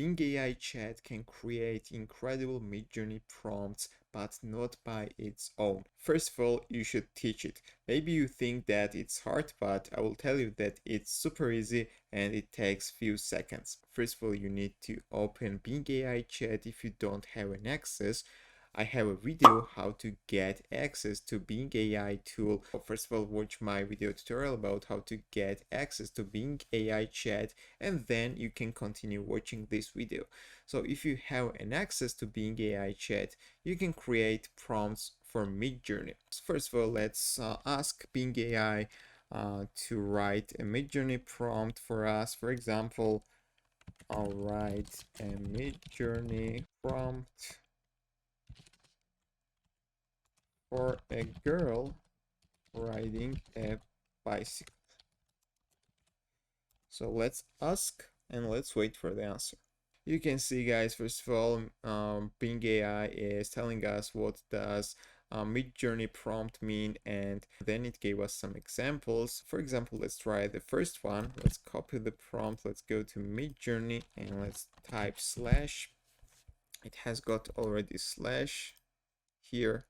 Bing AI Chat can create incredible Midjourney prompts, but not by its own. First of all, you should teach it. Maybe you think that it's hard, but I will tell you that it's super easy and it takes few seconds. First of all, you need to open Bing AI Chat if you don't have an access. I have a video how to get access to Bing AI tool. First of all, watch my video tutorial about how to get access to Bing AI chat, and then you can continue watching this video. So if you have an access to Bing AI chat, you can create prompts for Midjourney. First of all, let's ask Bing AI to write a Midjourney prompt for us. For example, I'll write a Midjourney prompt for a girl riding a bicycle. So let's ask and let's wait for the answer. You can see, guys, first of all, Bing AI is telling us what does Midjourney prompt mean, and then it gave us some examples. For example, let's try the first one. Let's copy the prompt. Let's go to Midjourney and let's type slash. It has got already slash here.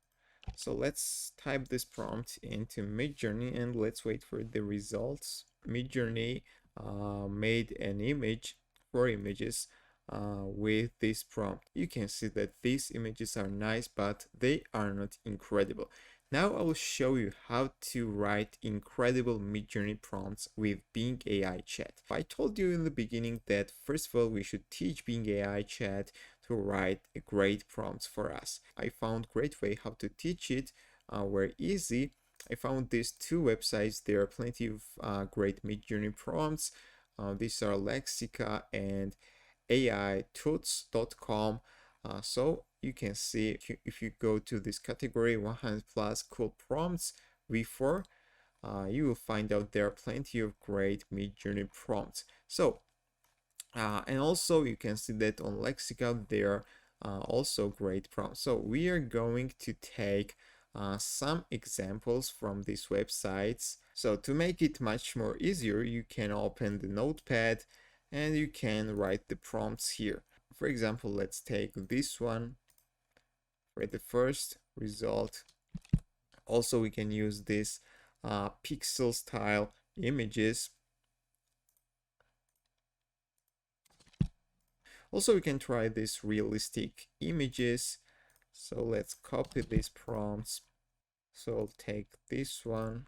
So let's type this prompt into Midjourney and let's wait for the results. Midjourney made an image, 4 images with this prompt. You can see that these images are nice, but they are not incredible. Now I will show you how to write incredible Midjourney prompts with Bing AI Chat. I told you in the beginning that first of all we should teach Bing AI Chat to write great prompts for us. I found great way how to teach it, were easy. I found these 2 websites. There are plenty of great Midjourney prompts. These are Lexica and aitools.com. So you can see if you go to this category 100 plus cool prompts v4, you will find out there are plenty of great Midjourney prompts. So and also you can see that on Lexica there are also great prompts. So we are going to take some examples from these websites. So to make it much more easier, you can open the notepad and you can write the prompts here. For example, let's take this one for the first result. Also, we can use this pixel style images. Also, we can try this realistic images. So let's copy these prompts. So I'll take this one.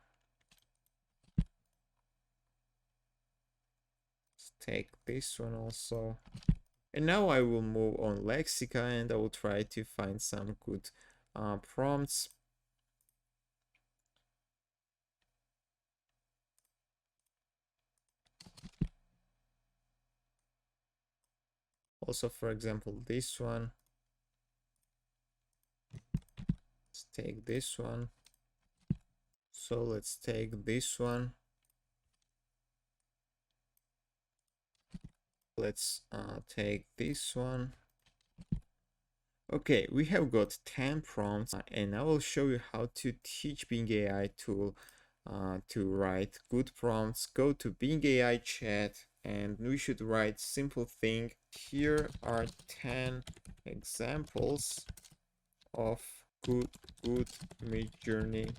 Let's take this one also. And now I will move on Lexica and I will try to find some good prompts. Also, for example, this one. Let's take this one. So let's take this one. Let's take this one. Okay, we have got 10 prompts and I will show you how to teach Bing AI tool to write good prompts. Go to Bing AI chat and we should write simple thing. Here are 10 examples of good Midjourney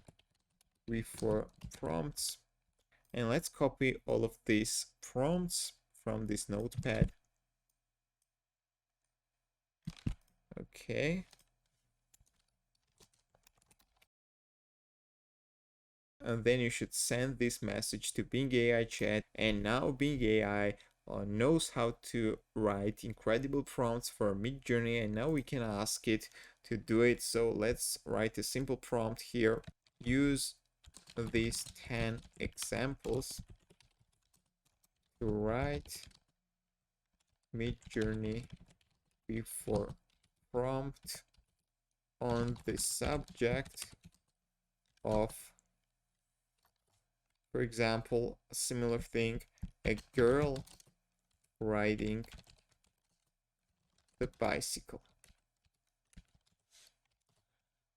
v4 prompts. And let's copy all of these prompts from this notepad. Okay. And then you should send this message to Bing AI chat. And now Bing AI knows how to write incredible prompts for Midjourney. And now we can ask it to do it. So let's write a simple prompt here. Use these 10 examples to write Midjourney v4 prompt on the subject of, for example, a similar thing, a girl riding the bicycle.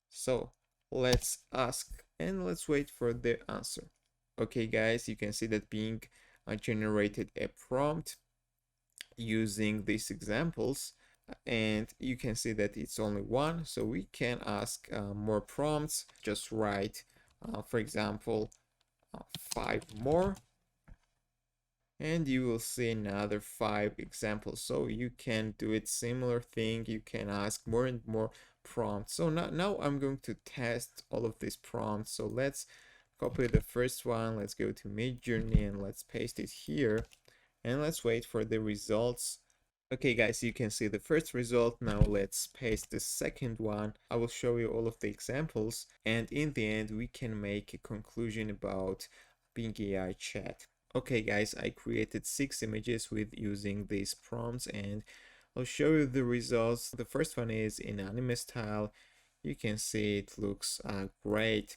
So let's ask and let's wait for the answer. Okay, guys, you can see that Bing generated a prompt. using these examples, and you can see that it's only one, so we can ask more prompts. Just write for example 5 more, and you will see another 5 examples. So you can do it similar thing, you can ask more and more prompts. So now I'm going to test all of these prompts. So let's copy the first one, let's go to Midjourney and let's paste it here, and let's wait for the results. Okay guys, you can see the first result. Now let's paste the second one. I will show you all of the examples, and in the end we can make a conclusion about Bing AI chat. Okay guys, I created 6 images with using these prompts, and I'll show you the results. The first one is in anime style. You can see it looks great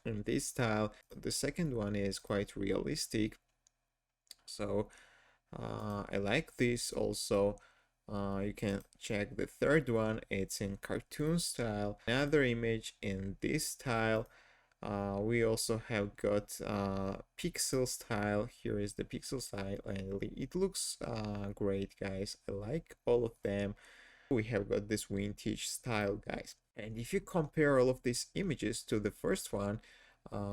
in this style. The second one is quite realistic, so I like this also. You can check the third one, it's in cartoon style. Another image in this style. We also have got pixel style. Here is the pixel style, and it looks great guys. I like all of them. We have got this vintage style guys, and if you compare all of these images to the first one,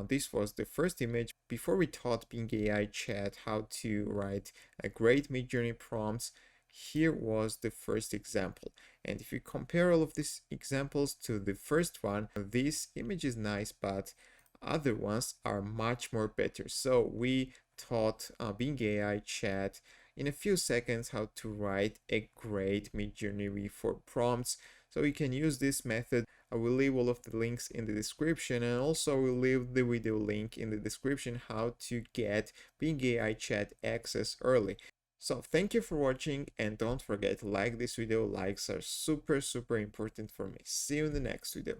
this was the first image before we taught Bing AI chat how to write a great Midjourney prompts. Here was the first example, and if you compare all of these examples to the first one, this image is nice, but other ones are much more better. So we taught Bing AI chat in a few seconds how to write a great Midjourney V4 prompts. So you can use this method. I will leave all of the links in the description, and also I will leave the video link in the description how to get Bing AI chat access early. So thank you for watching, and don't forget to like this video. Likes are super important for me. See you in the next video.